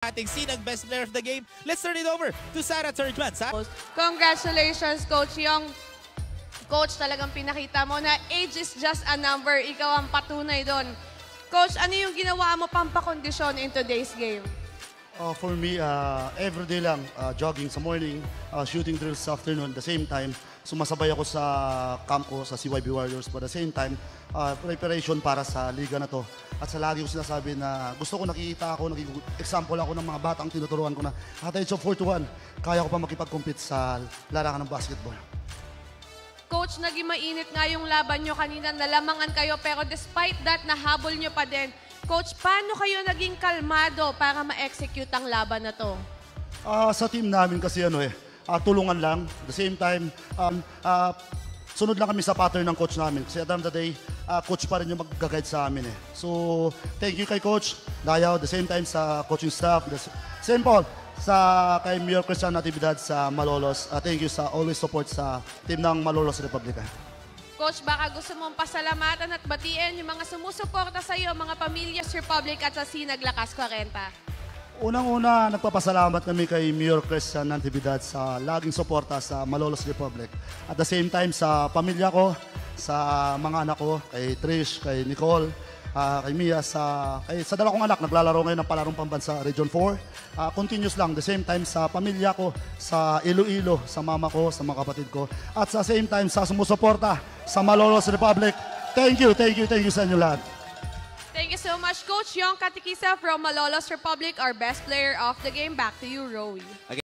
ating sinag best player of the game. Let's turn it over to Sarah Turjman. Congratulations, Coach Yong. Coach, talagang pinakita mo na age is just a number. Ikaw ang patunay doon. Coach, ano yung ginawa mo pampakondisyon in today's game? For me, everyday lang, jogging sa morning, shooting drills sa afternoon. At the same time, sumasabay ako sa camp ko sa CYB Warriors. But at the same time, preparation para sa liga na to. At sa lagi ko sinasabi na gusto ko nakikita ako, example ako ng mga batang tinuturuan ko na at age of 41, kaya ko pa makipag-compete sa larangan ng basketball. Coach, naging mainit nga yung laban nyo kanina, nalamangan kayo, pero despite that, nahabol nyo pa din. Coach, paano kayo naging kalmado para ma-execute ang laban na to? Sa team namin kasi tulungan lang. At the same time, sunod lang kami sa pattern ng coach namin. Kasi at the end of the day, coach pa rin yung mag-guide sa amin. So, thank you kay Coach Dayaw. At the same time sa coaching staff. Simple. Kay Mayor Cristian Natividad sa Malolos. Thank you sa always support sa team ng Malolos Republica. Coach, baka gusto mong pasalamatan at batiin yung mga sumusuporta sa iyo, mga pamilyas Republic at sa Sinag Lakas 40. Unang-una, nagpapasalamat kami kay Mayor Cristian Natividad sa laging suporta sa Malolos Republic. At the same time, sa pamilya ko, sa mga anak ko, kay Trish, kay Nicole, kay Mia, sa dalawa kong anak, naglalaro ngayon ng palarong pambansa Region 4. Continuous lang, the same time sa pamilya ko, sa Iloilo, sa mama ko, sa mga kapatid ko. At sa same time, sa sumusuporta sa Malolos Republic. Thank you sa inyo lahat. Thank you so much, Coach Yong Katikisa from Malolos Republic, our best player of the game. Back to you, Rowie.